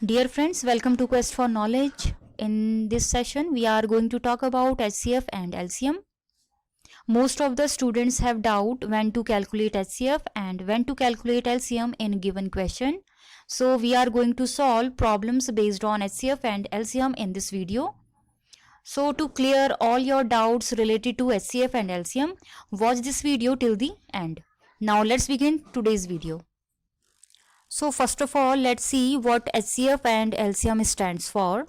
Dear friends, welcome to Quest for Knowledge. In this session, we are going to talk about HCF and LCM. Most of the students have doubt when to calculate HCF and when to calculate LCM in given question. So we are going to solve problems based on HCF and LCM in this video. So to clear all your doubts related to HCF and LCM, watch this video till the end. Now let's begin today's video. So first of all, let's see what HCF and LCM stands for.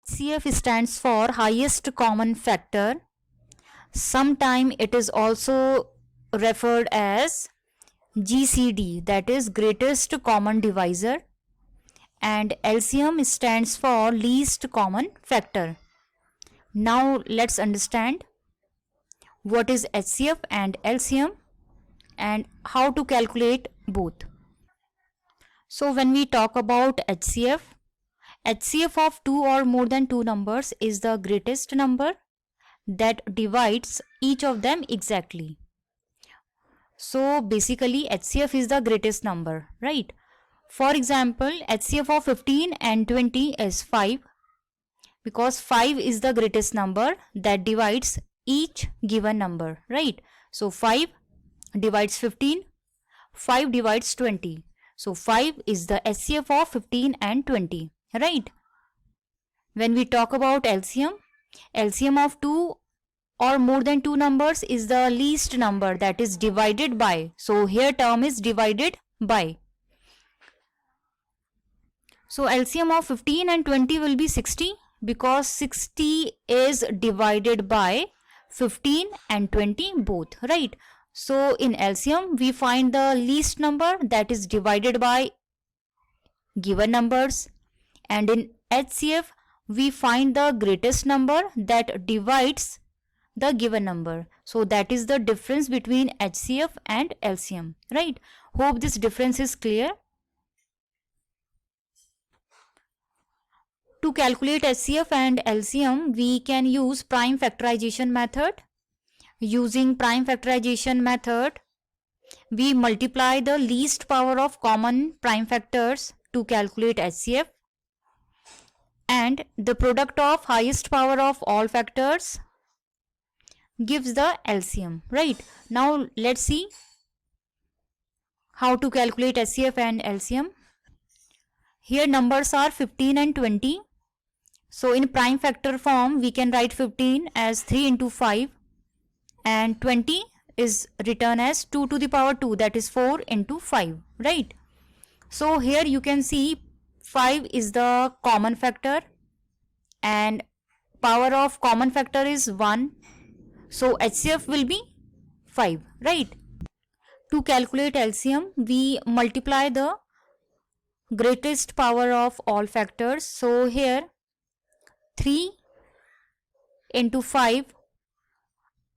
HCF stands for highest common factor. Sometimes it is also referred as GCD, that is greatest common divisor, and LCM stands for least common factor. Now let's understand what is HCF and LCM and how to calculate both. So when we talk about HCF of two or more than two numbers is the greatest number that divides each of them exactly. So basically HCF is the greatest number, right? For example, HCF of 15 and 20 is 5 because 5 is the greatest number that divides each given number, right? So 5 divides 15, 5 divides 20. So 5 is the HCF of 15 and 20, right? When we talk about LCM of two or more than two numbers is the least number that is divided by. So here term is divided by. So LCM of 15 and 20 will be 60 because 60 is divided by 15 and 20 both, right? So in LCM we find the least number that is divided by given numbers, and in HCF we find the greatest number that divides the given number. So that is the difference between HCF and LCM, right? Hope this difference is clear. To calculate HCF and LCM we can use prime factorization method. Using prime factorization method, we multiply the least power of common prime factors to calculate HCF and the product of highest power of all factors gives the LCM, right? Now let's see how to calculate HCF and LCM. Here numbers are 15 and 20. So in prime factor form we can write 15 as 3 into 5 and 20 is written as 2 to the power 2, that is 4 into 5, right? So here you can see 5 is the common factor and power of common factor is 1. So HCF will be 5, right? To calculate LCM we multiply the greatest power of all factors. So here 3 into 5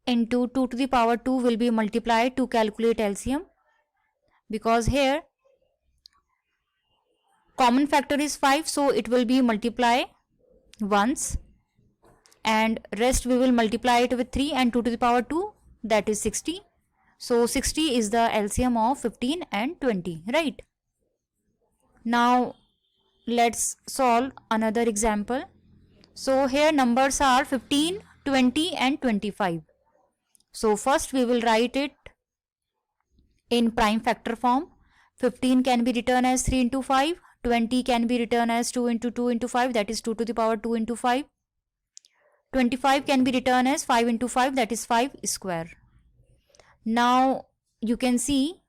into 2 to the power 2 will be multiplied to calculate LCM, because here common factor is 5, so it will be multiplied once and rest we will multiply it with 3 and 2 to the power 2, that is 60. So 60 is the LCM of 15 and 20, right? Now let's solve another example. So here numbers are 15, 20 and 25. So first we will write it in prime factor form. 15 can be written as 3 into 5, 20 can be written as 2 into 2 into 5, that is 2 to the power 2 into 5. 25 can be written as 5 into 5, that is 5 square. Now you can see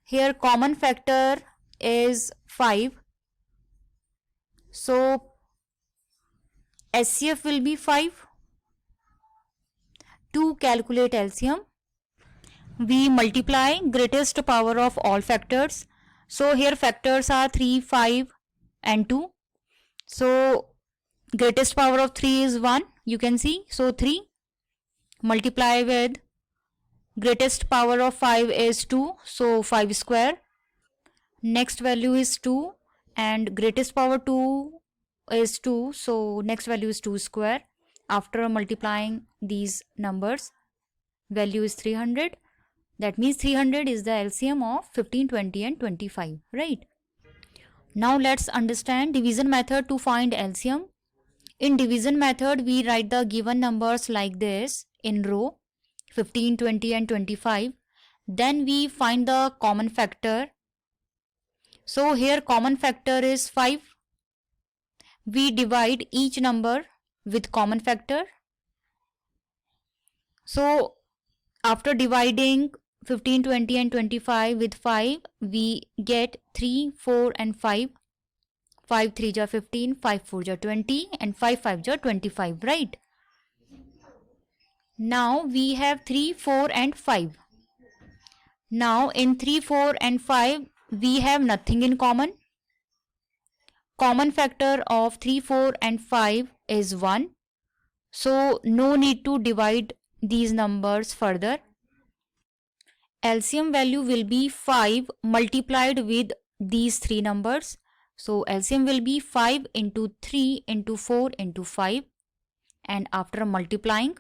here common factor is 5. So HCF will be 5. To calculate LCM, we multiply greatest power of all factors. So here factors are 3, 5 and 2. So greatest power of 3 is 1, you can see. So 3 multiply with greatest power of 5 is 2, so 5 square. Next value is 2 and greatest power 2 is 2, so next value is 2 square. After multiplying these numbers, value is 300. That means 300 is the LCM of 15, 20 and 25, right? Now let's understand division method to find LCM. In division method, we write the given numbers like this in row 15, 20 and 25. Then we find the common factor. So here common factor is 5. We divide each number with common factor. So after dividing 15, 20 and 25 with 5, we get 3, 4 and 5. 5 3 ja 15, 5 4 ja 20 and 5 5 ja 25, right? Now we have 3, 4 and 5. Now in 3, 4 and 5 we have nothing in common. Common factor of 3, 4 and 5 is 1. So no need to divide these numbers further. LCM value will be 5 multiplied with these three numbers. So LCM will be 5 into 3 into 4 into 5, and after multiplying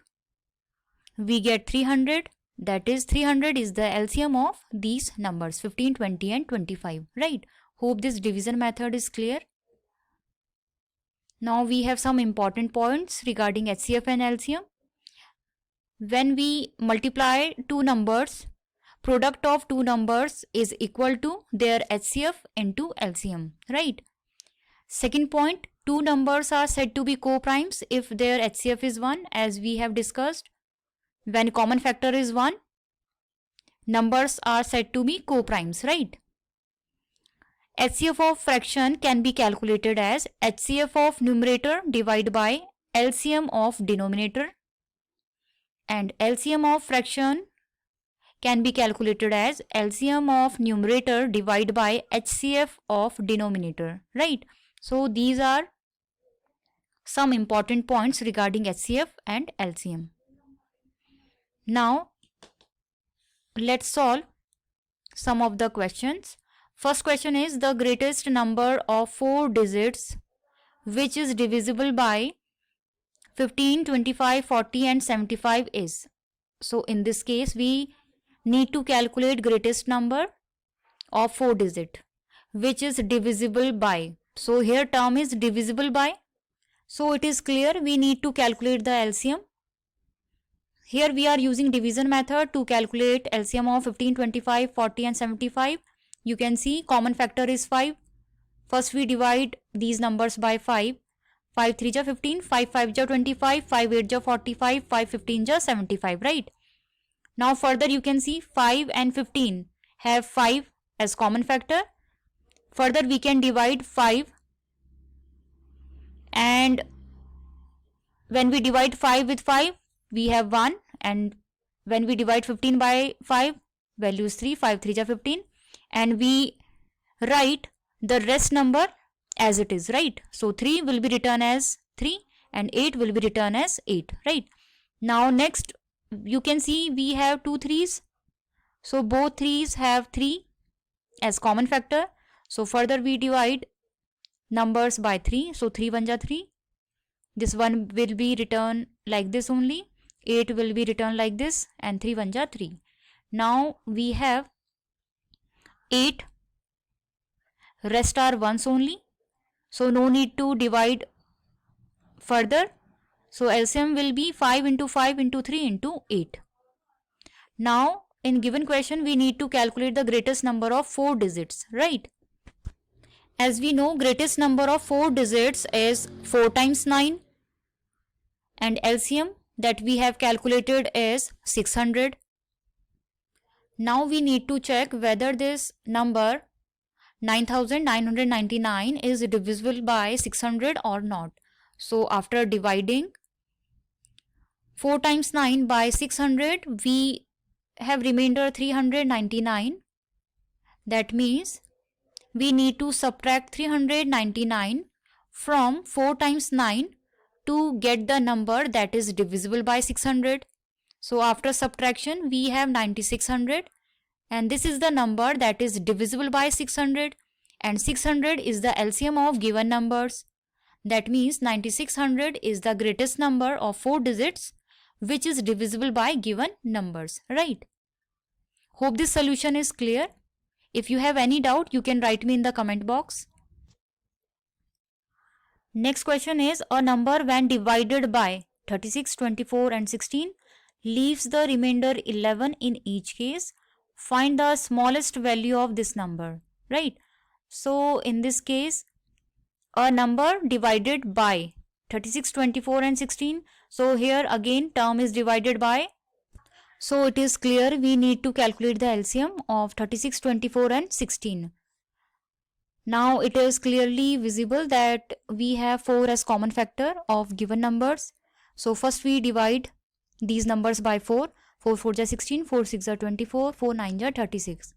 we get 300. That is 300 is the LCM of these numbers 15, 20 and 25, right? Hope this division method is clear. Now we have some important points regarding HCF and LCM. When we multiply two numbers, product of two numbers is equal to their HCF into LCM, right? Second point, two numbers are said to be co-primes if their HCF is 1, as we have discussed. When common factor is 1, numbers are said to be co-primes, right? HCF of fraction can be calculated as HCF of numerator divided by LCM of denominator, and LCM of fraction can be calculated as LCM of numerator divided by HCF of denominator, right? So these are some important points regarding HCF and LCM. Now let's solve some of the questions. First question is the greatest number of 4 digits which is divisible by 15, 25, 40 and 75 is. So in this case we need to calculate greatest number of 4 digit which is divisible by. So here term is divisible by. So it is clear we need to calculate the LCM. Here we are using division method to calculate LCM of 15, 25, 40 and 75. You can see common factor is 5. First we divide these numbers by 5. 5 3 ja 15, 5 5 ja 25, 5 8 ja 45, 5 15 ja 75, right? Now further you can see 5 and 15 have 5 as common factor. Further we can divide 5, and when we divide 5 with 5 we have 1, and when we divide 15 by 5 value is 3, 5 3 ja 15, and we write the rest number as it is, right? So 3 will be written as 3 and 8 will be written as 8, right? Now next you can see we have two 3's. So both 3's have 3 as common factor. So further we divide numbers by 3. So 3 1 ja 3. This one will be written like this only. 8 will be written like this, and 3 1 ja 3. Now we have 8. Rest are ones only. So no need to divide further. So LCM will be 5 into 5 into 3 into 8. Now in given question we need to calculate the greatest number of 4 digits, right? As we know, greatest number of 4 digits is 4 times 9, and LCM that we have calculated is 600. Now we need to check whether this number 9999 is divisible by 600 or not. So after dividing 4 times 9 by 600, we have remainder 399. That means we need to subtract 399 from 4 times 9 to get the number that is divisible by 600. So after subtraction we have 9600, and this is the number that is divisible by 600, and 600 is the LCM of given numbers. That means 9600 is the greatest number of 4 digits which is divisible by given numbers, right? Hope this solution is clear. If you have any doubt, you can write me in the comment box. Next question is, a number when divided by 36, 24 and 16 leaves the remainder 11 in each case. Find the smallest value of this number, right? So in this case, a number divided by 36, 24 and 16. So here again term is divided by. So it is clear we need to calculate the LCM of 36, 24 and 16. Now it is clearly visible that we have 4 as common factor of given numbers. So first we divide these numbers by 4. 4 4 are 16, 4 6 are 24, 4 9 are 36.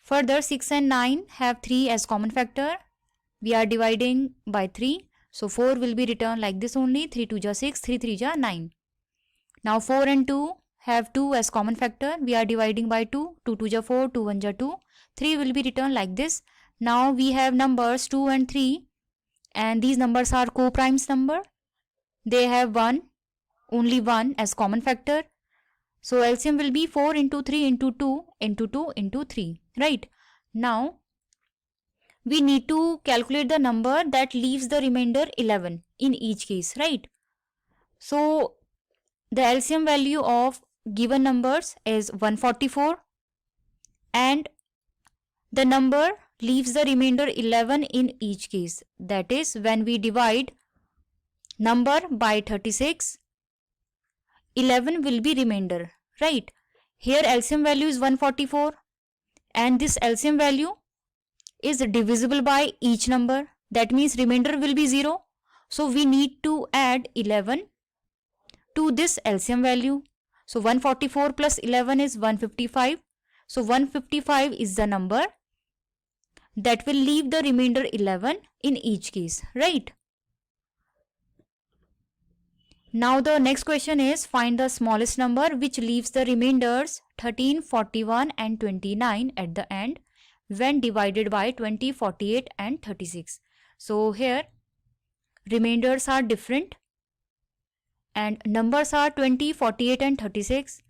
Further 6 and 9 have 3 as common factor. We are dividing by 3. So 4 will be written like this only. 3 2 are 6, 3 3 are 9. Now 4 and 2 have 2 as common factor. We are dividing by 2. 2 2 are 4, 2 1 are 2. 3 will be written like this. Now we have numbers 2 and 3 and these numbers are co-primes number. They have only 1 as common factor. So LCM will be 4 into 3 into 2 into 2 into 3, right? Now we need to calculate the number that leaves the remainder 11 in each case, right? So the LCM value of given numbers is 144 and the number leaves the remainder 11 in each case. That is, when we divide number by 36, 11 will be remainder, right? Here LCM value is 144 and this LCM value is divisible by each number. That means remainder will be 0. So we need to add 11 to this LCM value. So 144 plus 11 is 155. So 155 is the number that will leave the remainder 11 in each case, right? Now the next question is, find the smallest number which leaves the remainders 13, 41 and 29 at the end when divided by 20, 48 and 36. So here remainders are different and numbers are 20, 48 and 36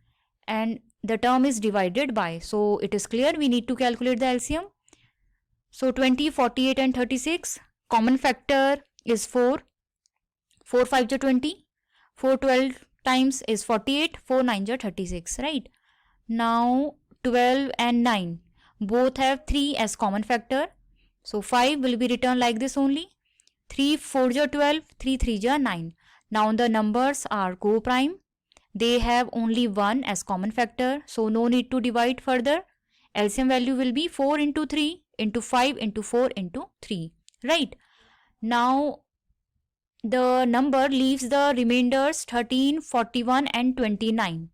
and the term is divided by. So it is clear we need to calculate the LCM. So 20, 48 and 36, common factor is 4. 4 5 are 20. 4 12 times is 48. 4 9 are 36, right? Now 12 and 9 both have 3 as common factor. So 5 will be written like this only. 3 4 are 12. 3 3 are 9. Now the numbers are co-prime. They have only 1 as common factor. So no need to divide further. LCM value will be 4 into 3 into 5 into 4 into 3, right? Now the number leaves the remainders 13, 41 and 29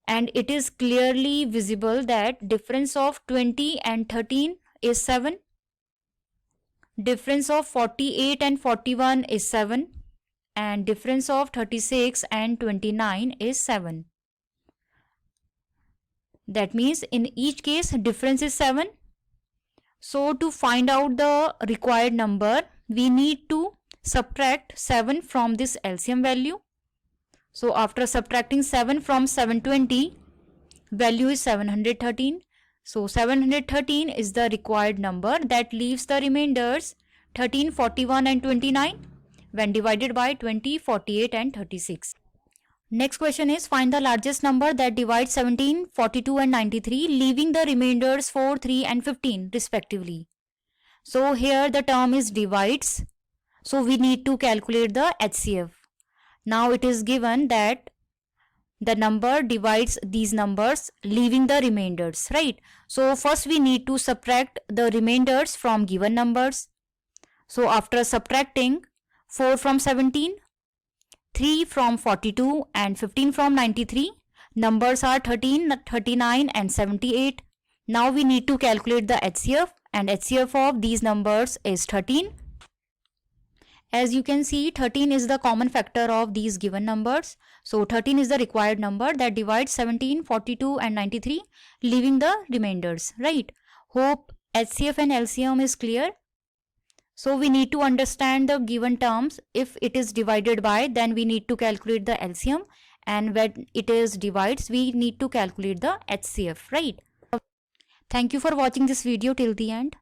and it is clearly visible that difference of 20 and 13 is 7, difference of 48 and 41 is 7 and difference of 36 and 29 is 7. That means in each case difference is 7. So to find out the required number, we need to subtract 7 from this LCM value. So after subtracting 7 from 720, value is 713. So 713 is the required number that leaves the remainders 13, 41 and 29 when divided by 20, 48 and 36. Next question is, find the largest number that divides 17, 42 and 93, leaving the remainders 4, 3 and 15 respectively. So here the term is divides. So we need to calculate the HCF. Now it is given that the number divides these numbers leaving the remainders, right? So first we need to subtract the remainders from given numbers. So after subtracting 4 from 17, 3 from 42 and 15 from 93, numbers are 13, 39 and 78. Now we need to calculate the HCF and HCF of these numbers is 13. As you can see, 13 is the common factor of these given numbers. So 13 is the required number that divides 17, 42 and 93, leaving the remainders, right? Hope HCF and LCM is clear. So we need to understand the given terms. If it is divided by, then we need to calculate the LCM, and when it is divides, we need to calculate the HCF, right? Thank you for watching this video till the end.